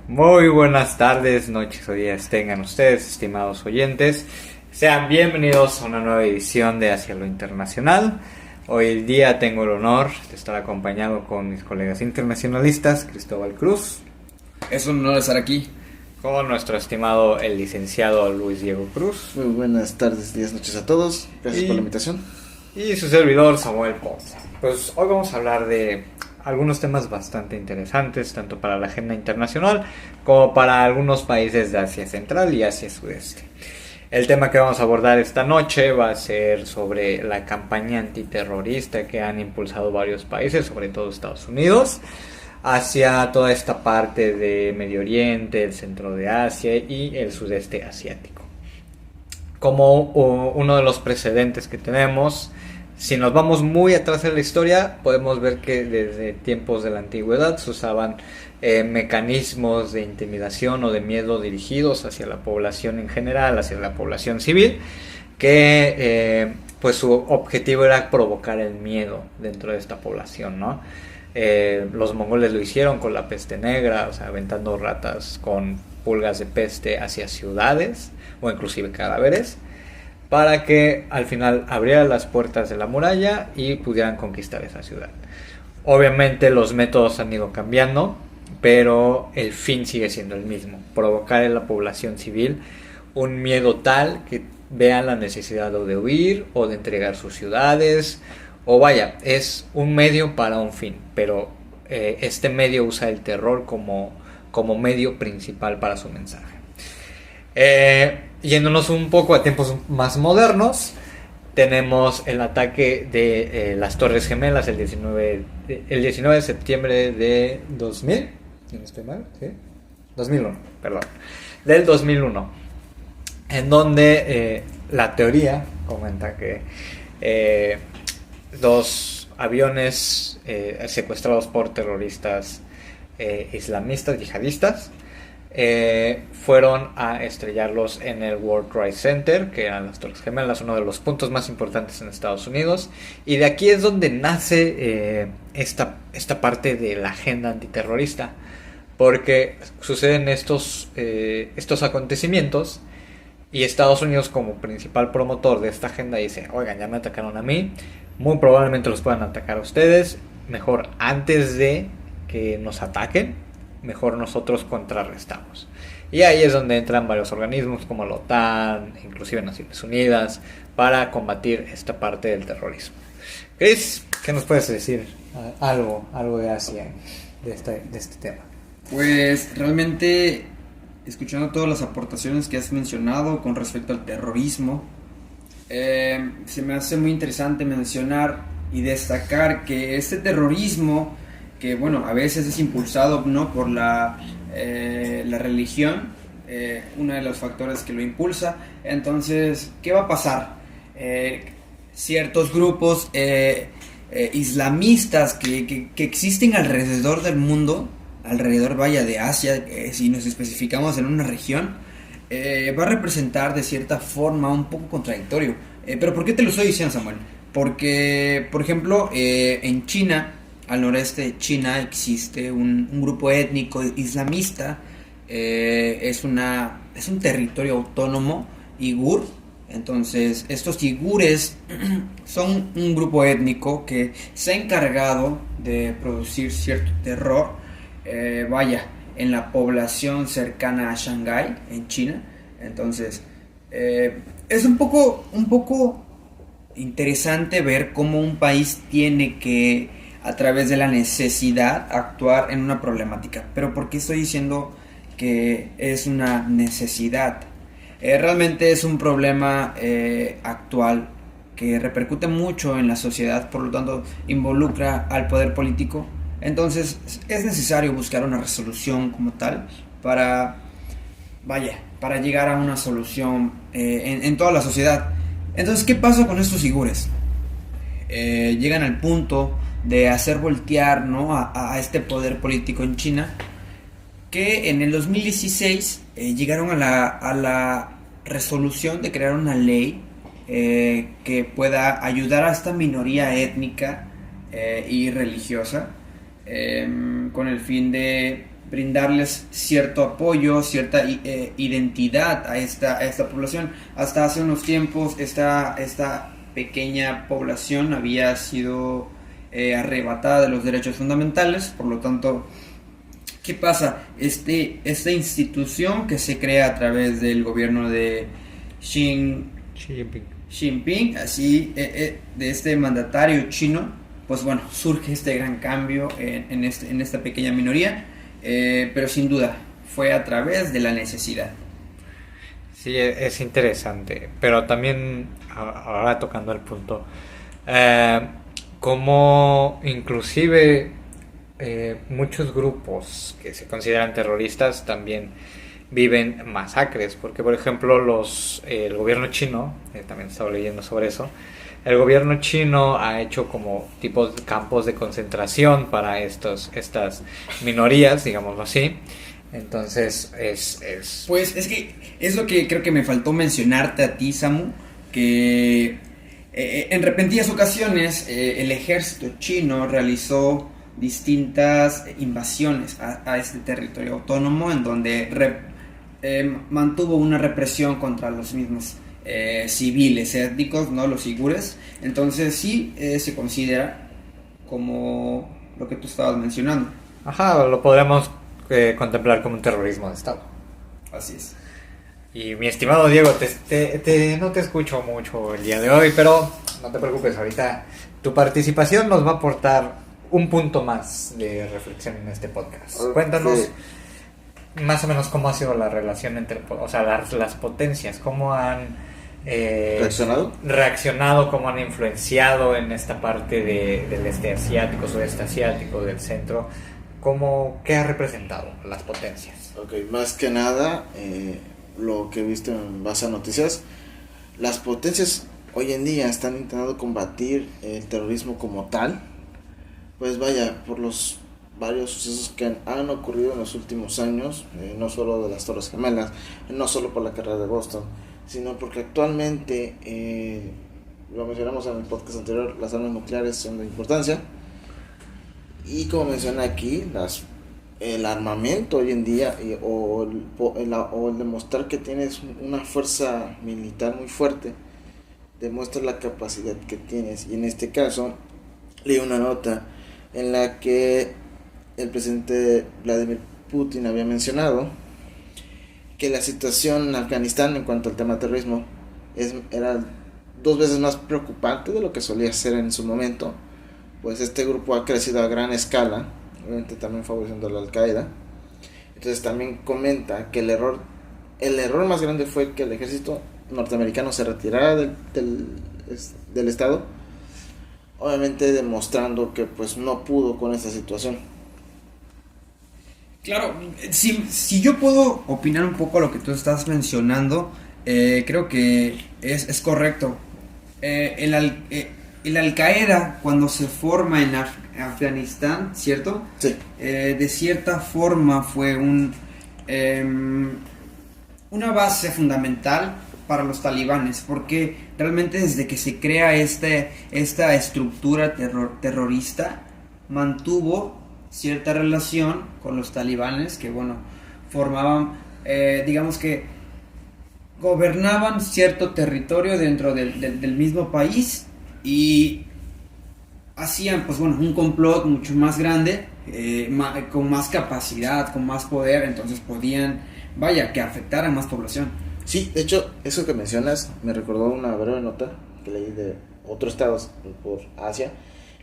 Muy buenas tardes, noches o días tengan ustedes, estimados oyentes. Sean bienvenidos a una nueva edición de Hacia lo Internacional. Hoy día tengo el honor de estar acompañado con mis colegas internacionalistas, Cristóbal Cruz. Es un honor estar aquí. Con nuestro estimado el licenciado Luis Diego Cruz. Muy buenas tardes, días, noches a todos. Gracias por la invitación. Y su servidor Samuel Ponce. Pues hoy vamos a hablar de algunos temas bastante interesantes, tanto para la agenda internacional como para algunos países de Asia Central y Asia Sudeste. El tema que vamos a abordar esta noche va a ser sobre la campaña antiterrorista que han impulsado varios países, sobre todo Estados Unidos, hacia toda esta parte de Medio Oriente, el centro de Asia y el sudeste asiático. Como uno de los precedentes que tenemos, si nos vamos muy atrás en la historia, podemos ver que desde tiempos de la antigüedad se usaban mecanismos de intimidación o de miedo dirigidos hacia la población en general, hacia la población civil, que pues su objetivo era provocar el miedo dentro de esta población, ¿no? Los mongoles lo hicieron con la peste negra, o sea, aventando ratas con pulgas de peste hacia ciudades o inclusive cadáveres, para que al final abrieran las puertas de la muralla y pudieran conquistar esa ciudad. Obviamente los métodos han ido cambiando, pero el fin sigue siendo el mismo: provocar en la población civil un miedo tal que vean la necesidad de huir o de entregar sus ciudades, o vaya, es un medio para un fin, pero este medio usa el terror como medio principal para su mensaje. Yéndonos un poco a tiempos más modernos, tenemos el ataque de las Torres Gemelas el 19 de septiembre de 2000, ¿no estoy mal? ¿Sí? 2001, perdón, del 2001, en donde la teoría comenta que dos aviones secuestrados por terroristas islamistas, yihadistas, fueron a estrellarlos en el World Trade Center, que eran las Torres Gemelas, uno de los puntos más importantes en Estados Unidos, y de aquí es donde nace esta parte de la agenda antiterrorista, porque suceden estos acontecimientos y Estados Unidos, como principal promotor de esta agenda, dice: oigan, ya me atacaron a mí, muy probablemente los puedan atacar a ustedes, mejor antes de que nos ataquen, mejor nosotros contrarrestamos. Y ahí es donde entran varios organismos como la OTAN, inclusive Naciones Unidas, para combatir esta parte del terrorismo. Chris, ¿qué nos puedes decir? Algo de Asia, de este tema. Pues realmente, escuchando todas las aportaciones que has mencionado con respecto al terrorismo, se me hace muy interesante mencionar y destacar que este terrorismo, que bueno, a veces es impulsado, ¿no?, por la religión, uno de los factores que lo impulsa. Entonces, ¿qué va a pasar? Ciertos grupos islamistas que existen alrededor del mundo, alrededor, vaya, de Asia, si nos especificamos en una región, va a representar de cierta forma un poco contradictorio. Pero ¿por qué te lo estoy diciendo, Samuel? Porque, por ejemplo, en China, al noreste de China, existe un grupo étnico islamista. Es un territorio autónomo uigur. Entonces, estos uigures son un grupo étnico que se ha encargado de producir cierto terror, en la población cercana a Shanghái, en China. Entonces, es un poco interesante ver cómo un país tiene que, a través de la necesidad, actuar en una problemática. Pero ¿por qué estoy diciendo que es una necesidad? Realmente es un problema actual que repercute mucho en la sociedad, por lo tanto involucra al poder político. Entonces es necesario buscar una resolución como tal para llegar a una solución en toda la sociedad. Entonces, ¿qué pasa con estos uigures? Llegan al punto de hacer voltear, ¿no?, a este poder político en China, que en el 2016 llegaron a la resolución de crear una ley que pueda ayudar a esta minoría étnica y religiosa, con el fin de brindarles cierto apoyo, cierta identidad a esta población. Hasta hace unos tiempos esta pequeña población había sido arrebatada de los derechos fundamentales. Por lo tanto, ¿qué pasa? Esta institución que se crea a través del gobierno de Xi Jinping, así de este mandatario chino, pues bueno, surge este gran cambio en esta pequeña minoría, pero sin duda fue a través de la necesidad. Sí, es interesante, pero también ahora tocando el punto, como inclusive muchos grupos que se consideran terroristas también viven masacres, porque por ejemplo el gobierno chino, también he estado leyendo sobre eso, el gobierno chino ha hecho como tipos de campos de concentración para estas minorías, digámoslo así. Entonces Pues es que es lo que creo que me faltó mencionarte a ti, Samu, que en repentinas ocasiones el ejército chino realizó distintas invasiones a este territorio autónomo, en donde mantuvo una represión contra los mismos civiles étnicos, ¿no? Los uigures. Entonces sí se considera como lo que tú estabas mencionando. Ajá, lo podremos contemplar como un terrorismo de Estado. Así es. Y mi estimado Diego, no te escucho mucho el día de hoy, pero no te preocupes, ahorita tu participación nos va a aportar un punto más de reflexión en este podcast. Okay. Cuéntanos más o menos cómo ha sido la relación entre, o sea, las potencias, cómo han reaccionado, cómo han influenciado en esta parte del este asiático, sudeste asiático, del centro. ¿Qué ha representado las potencias? Ok, más que nada, lo que he visto en base a noticias, las potencias hoy en día están intentando combatir el terrorismo como tal. Pues vaya, por los varios sucesos que han ocurrido en los últimos años, no solo de las Torres Gemelas, no solo por la carrera de Boston, sino porque actualmente, lo mencionamos en el podcast anterior, las armas nucleares son de importancia. Y como menciona aquí, el armamento hoy en día o el demostrar que tienes una fuerza militar muy fuerte demuestra la capacidad que tienes. Y en este caso leí una nota en la que el presidente Vladimir Putin había mencionado que la situación en Afganistán en cuanto al tema de terrorismo era 2 veces más preocupante de lo que solía ser en su momento. Pues este grupo ha crecido a gran escala, obviamente también favoreciendo a la Al-Qaeda. Entonces también comenta que el error más grande fue que el ejército norteamericano se retirara del estado, obviamente demostrando que pues no pudo con esta situación. Claro, si yo puedo opinar un poco a lo que tú estás mencionando, creo que es correcto. El Al-Qaeda, cuando se forma en Afganistán, ¿cierto? Sí. De cierta forma fue una base fundamental para los talibanes, porque realmente desde que se crea esta estructura terrorista, mantuvo cierta relación con los talibanes, que bueno, formaban, digamos que gobernaban cierto territorio dentro del mismo país, y hacían pues bueno un complot mucho más grande, con más capacidad, con más poder. Entonces podían, que afectar a más población. Sí, de hecho, eso que mencionas me recordó una breve nota que leí de otros estados por Asia,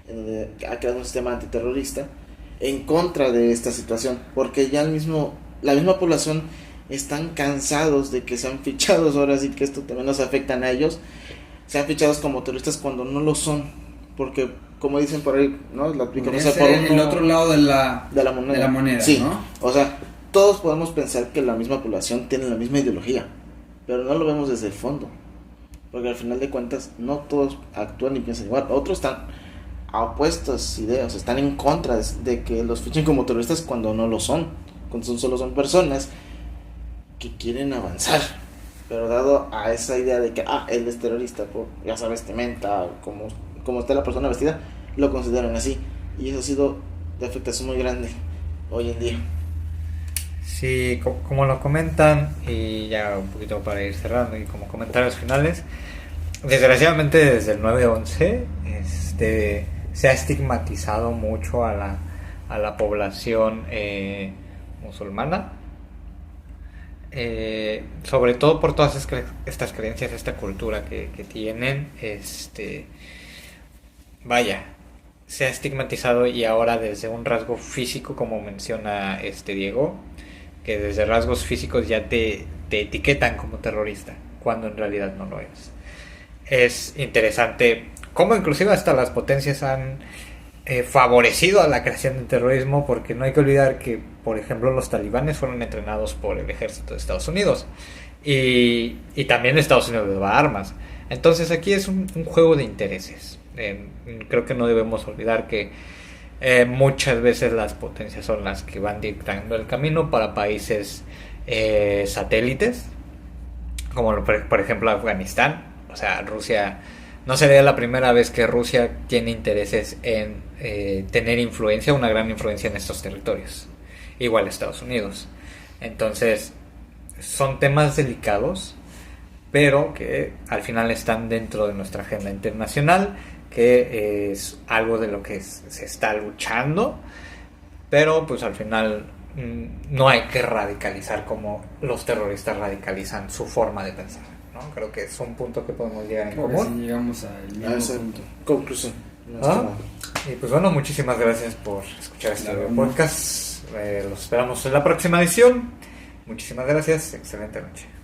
en donde ha creado un sistema antiterrorista en contra de esta situación, porque ya la misma población están cansados de que sean fichados. Ahora sí que esto también nos afecta a ellos, sean fichados como terroristas cuando no lo son, porque como dicen por ahí, ¿no? La aplicación por el otro lado de la moneda, sí, ¿no? O sea, todos podemos pensar que la misma población tiene la misma ideología, pero no lo vemos desde el fondo, porque al final de cuentas no todos actúan y piensan igual. Otros están a opuestas ideas, están en contra de que los fichen como terroristas cuando no lo son, cuando solo son personas que quieren avanzar, pero dado a esa idea de que él es terrorista por, ya sabes, vestimenta, como está la persona vestida, lo consideran así, y eso ha sido de afectación muy grande hoy en día. Sí, como lo comentan, y ya un poquito para ir cerrando y como comentarios finales, desgraciadamente desde el 9/11 se ha estigmatizado mucho a la población musulmana, sobre todo por todas estas creencias, esta cultura que tienen, vaya, se ha estigmatizado y ahora desde un rasgo físico, como menciona Diego, que desde rasgos físicos ya te etiquetan como terrorista, cuando en realidad no lo es. Es interesante cómo inclusive hasta las potencias han favorecido a la creación del terrorismo, porque no hay que olvidar que, por ejemplo, los talibanes fueron entrenados por el ejército de Estados Unidos y también Estados Unidos les da armas. Entonces aquí es un juego de intereses. Creo que no debemos olvidar que muchas veces las potencias son las que van dictando el camino para países satélites, como por ejemplo Afganistán. O sea, Rusia, no sería la primera vez que Rusia tiene intereses en tener influencia, una gran influencia en estos territorios. Igual Estados Unidos. Entonces, son temas delicados, pero que al final están dentro de nuestra agenda internacional, que es algo de lo que se está luchando, pero pues al final no hay que radicalizar como los terroristas radicalizan su forma de pensar, ¿no? Creo que es un punto que podemos llegar en común. Si llegamos al mismo punto. Conclusión. Y pues bueno, muchísimas gracias por escuchar este podcast. Los esperamos en la próxima edición. Muchísimas gracias, excelente noche.